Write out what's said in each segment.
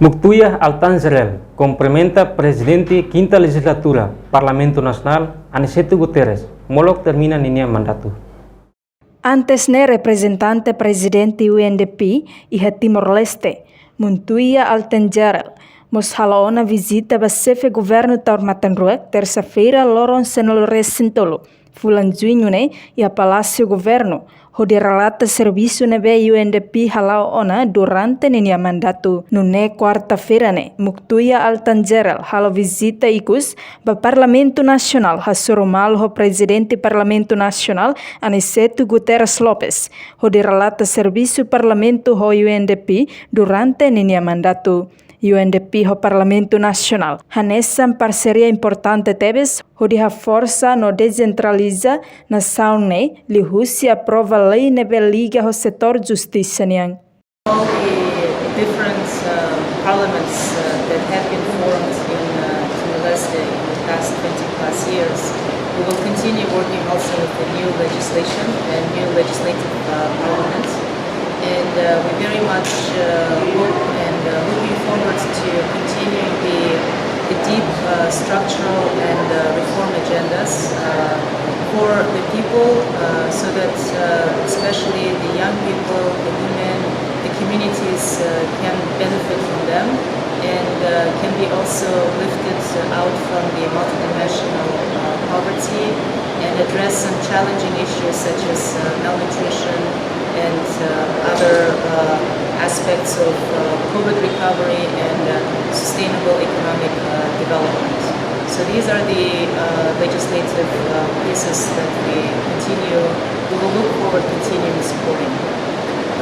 Muctuya Altanzerel, cumprimenta Presidente Quinta Legislatura, Parlamento Nacional, Aniceto Guterres, molok termina ninia mandato. Antes ne representante presidente UNDP e Timor-Leste, Muctuya Altanzerel, mos halaona visita basefe governo Taurmatanrua, terça-feira loron senol recentolo, fulan junho ne e a Palácio Governo, onde relata serviço nebe UNDP halaona durante ninia mandato. Nune quarta-feira ne, Muctuya Altanzerel halo visita ikus ba Parlamento Nacional hasurumal ho Presidente Parlamento Nacional Aniceto Guterres Lopes, onde relata serviço Parlamento ho UNDP durante ninia mandato. UNDP ho Parlamento Nacional. Hanesan parceria importante tebes, onde a força no descentraliza na saune, li Rússia aprova lei nebe liga ho setor justiça niang. All the different parliaments that have been formed in Timor-Leste in the past 20+ years, we will continue working also with the new legislation and new legislative parliament. And we very much hope and looking forward to continuing the deep structural and reform agendas for the people, so that especially the young people, the women, the communities can benefit from them and can be also lifted out from the multidimensional poverty and address some challenging issues such as malnutrition and other aspects of COVID recovery and sustainable economic development. So these are the legislative pieces that we will look forward to continuing supporting.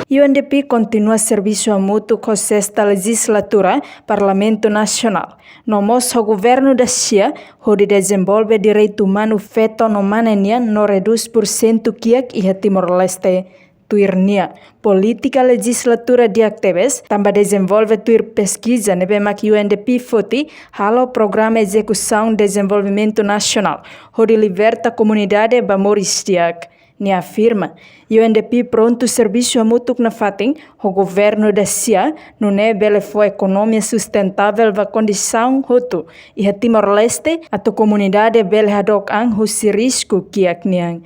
UNDP continua serviço mútuo com sexta legislatura Parlamento Nacional. No moço governo da Xia, onde desenvolve direito humano feito no manenian no reduz por cento kiak e Timor-Leste. Tuirnia, política legislatura de actives, também desenvolve tuir pesquisa nebe mak UNDP foti, halo programa execução desenvolvimento nacional, onde liberta comunidade bamoristiak. Ni afirma, UNDP pronto serviço mútuo na fating, o governo da Xia, no nebele foi economia sustentável va condição hotu, e Timor-Leste, a tu comunidade bele hadok ang husi risco kiak niang.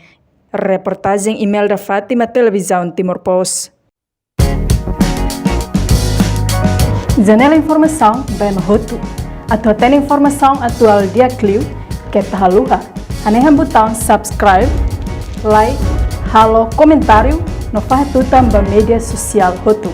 Reportagem Imelda Fátima, Televisão Timor Post. Janela Informação, bem roto. Atual informação atual dia Clio, que tá haluha. Anehan botão subscribe, like, halo, comentário, no faz tudo também mídia social roto.